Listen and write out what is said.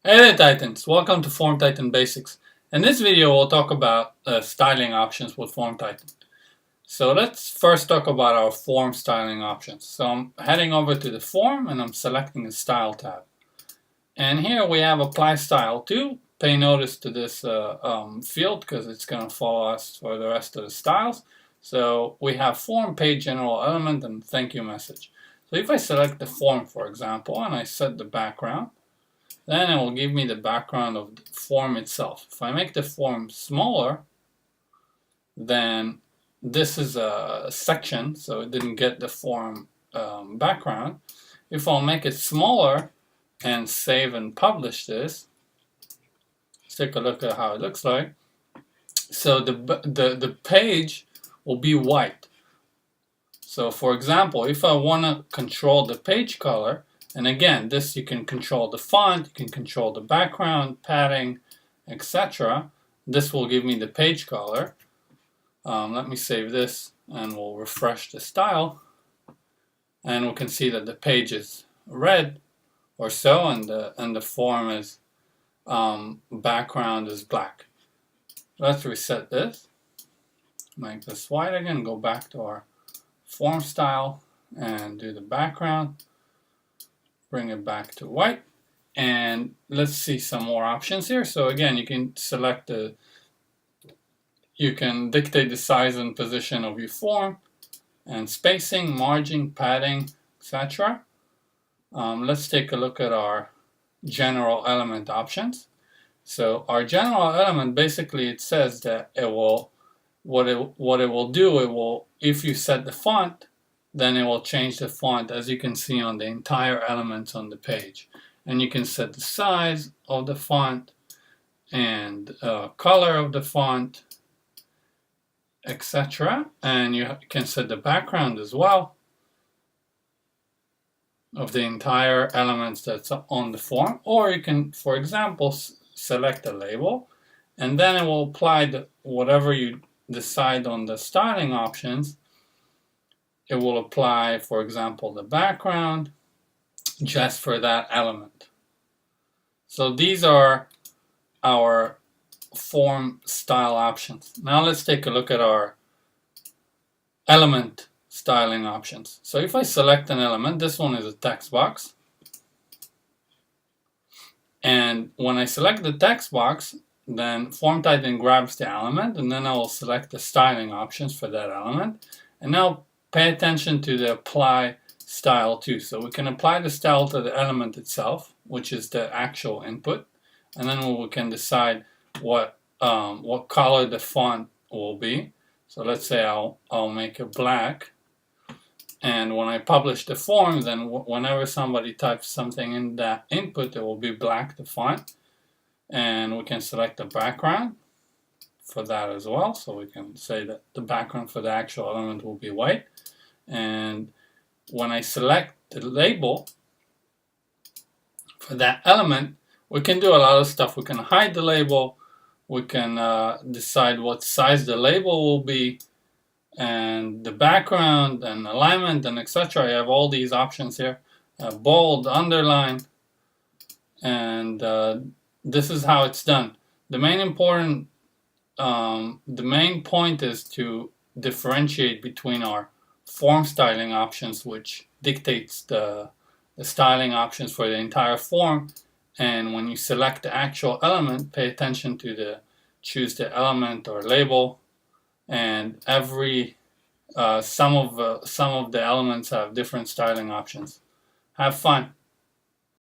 Hey there Titans, welcome to Form Titan Basics. In this video we'll talk about styling options with Form Titan. So let's first talk about our form styling options. So I'm heading over to the form and I'm selecting the style tab. And here we have apply style to. Pay notice to this field because it's going to follow us for the rest of the styles. So we have form, page, general element, and thank you message. So if I select the form, for example, and I set the background, then it will give me the background of the form itself. If I make the form smaller, then this is a section, so it didn't get the form background. If I'll make it smaller and save and publish this, let's take a look at how it looks like. So the page will be white. So for example, if I want to control the page color, and again, this you can control the font, you can control the background, padding, etc. This will give me the page color. Let me save this and we'll refresh the style. And we can see that the page is red or so, and the form is background is black. Let's reset this. Make this white again, go back to our form style and do the background. Bring it back to white, and let's see some more options here. So again, you can select you can dictate the size and position of your form, and spacing, margin, padding, etc. Let's take a look at our general element options. So our general element, basically it says that it will, what it will do, it will, if you set the font, then it will change the font, as you can see on the entire elements on the page. And you can set the size of the font and color of the font, etc. And you can set the background as well of the entire elements that's on the form. Or you can, for example, select a label, and then it will apply whatever you decide on the styling options. It will apply, for example, the background just for that element. So these are our form style options. Now let's take a look at our element styling options. So if I select an element, this one is a text box. And when I select the text box, then Form Titan grabs the element, and then I will select the styling options for that element. And now pay attention to the apply style too. So we can apply the style to the element itself, which is the actual input, and then we can decide what color the font will be. So let's say I'll make it black, and when I publish the form, then whenever somebody types something in that input, it will be black, the font. And we can select the background for that as well. So we can say that the background for the actual element will be white. And when I select the label for that element, we can do a lot of stuff. We can hide the label. We can decide what size the label will be, and the background and alignment and etc. I have all these options here. Bold, underline, and this is how it's done. The main point is to differentiate between our form styling options, which dictates the styling options for the entire form. And when you select the actual element, pay attention to choose the element or label, and every some of the elements have different styling options. Have fun.